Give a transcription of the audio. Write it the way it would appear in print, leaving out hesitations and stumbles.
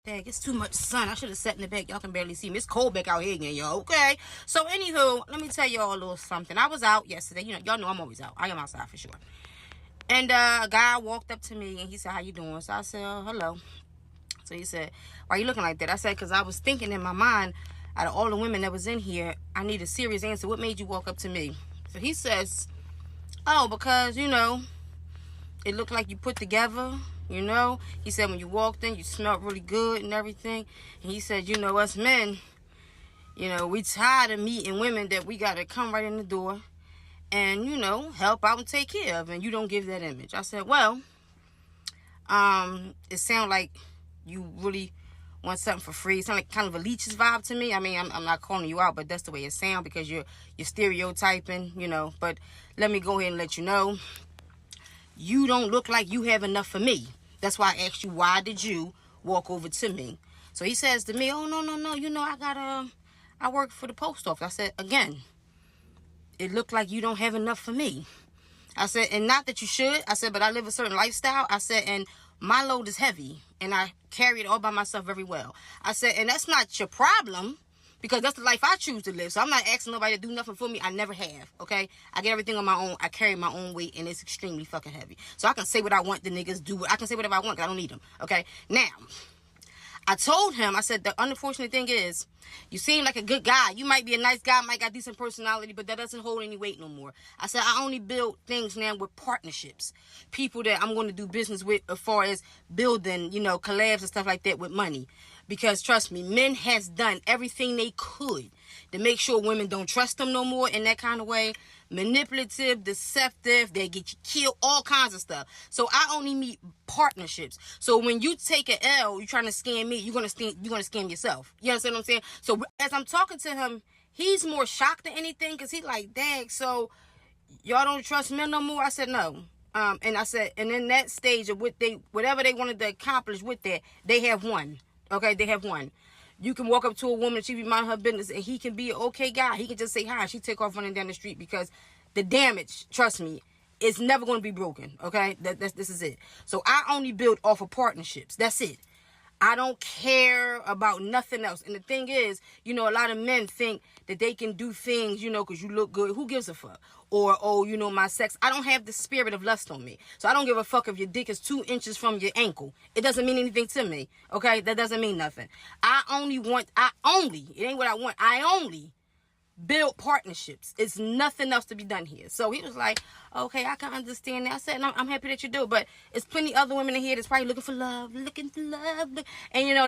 Dang, it's too much sun. I should have sat in the back. Y'all can barely see me. It's cold back out here again, y'all. Okay. So, anywho, let me tell y'all a little something. I was out yesterday. You know, y'all know I'm always out. I am outside for sure. And a guy walked up to me and he said, "How you doing?" So I said, "Oh, hello." So he said, "Why are you looking like that?" I said, "Because I was thinking in my mind, out of all the women that was in here, I need a serious answer. What made you walk up to me?" So he says, "Oh, because, you know, it looked like you put together, you know." He said, "When you walked in, you smelled really good and everything." And he said, "You know, us men, you know, we tired of meeting women that we got to come right in the door and, you know, help out and take care of. And you don't give that image." I said, "Well, it sounds like you really want something for free." It sounds like kind of a leech's vibe to me. I mean, I'm not calling you out, but that's the way it sounds because you're stereotyping, you know. But let me go ahead and let you know, you don't look like you have enough for me. That's why I asked you, why did you walk over to me?" So he says to me, "Oh, no. You know, I work for the post office." I said, "Again, it looked like you don't have enough for me." I said, "And not that you should." I said, "But I live a certain lifestyle." I said, "And my load is heavy and I carry it all by myself very well." I said, "And that's not your problem because that's the life I choose to live. So I'm not asking nobody to do nothing for me. I never have, okay? I get everything on my own. I carry my own weight and it's extremely fucking heavy. So I can say what I want, the niggas do it. I can say whatever I want because I don't need them, okay?" Now, I told him, I said, the unfortunate thing is, you seem like a good guy. You might be a nice guy, might got decent personality, but that doesn't hold any weight no more. I said, I only build things now with partnerships. People that I'm going to do business with as far as building, you know, collabs and stuff like that with money. Because trust me, men has done everything they could to make sure women don't trust them no more in that kind of way. Manipulative, deceptive, they get you killed, all kinds of stuff. So I only meet partnerships. So when you take an L, you're trying to scam me, you're gonna scam yourself. You understand what I'm saying? So as I'm talking to him, he's more shocked than anything because he like, "Dang, so y'all don't trust men no more?" I said, "No." And I said, and in that stage of whatever they wanted to accomplish with that, they have won. Okay, they have won. You can walk up to a woman, she be minding her business, and he can be an okay guy. He can just say hi. She take off running down the street because the damage, trust me, it's never going to be broken. Okay, this is it. So I only build off of partnerships. That's it. I don't care about nothing else. And the thing is, you know, a lot of men think that they can do things, you know, because you look good. Who gives a fuck? Or, oh, you know, my sex. I don't have the spirit of lust on me. So I don't give a fuck if your dick is 2 inches from your ankle. It doesn't mean anything to me. Okay? That doesn't mean nothing. It ain't what I want. I only build partnerships. It's nothing else to be done here. So he was like, "Okay, I can understand that." I said, "No, I'm happy that you do, but it's plenty other women in here that's probably looking for love, and you know,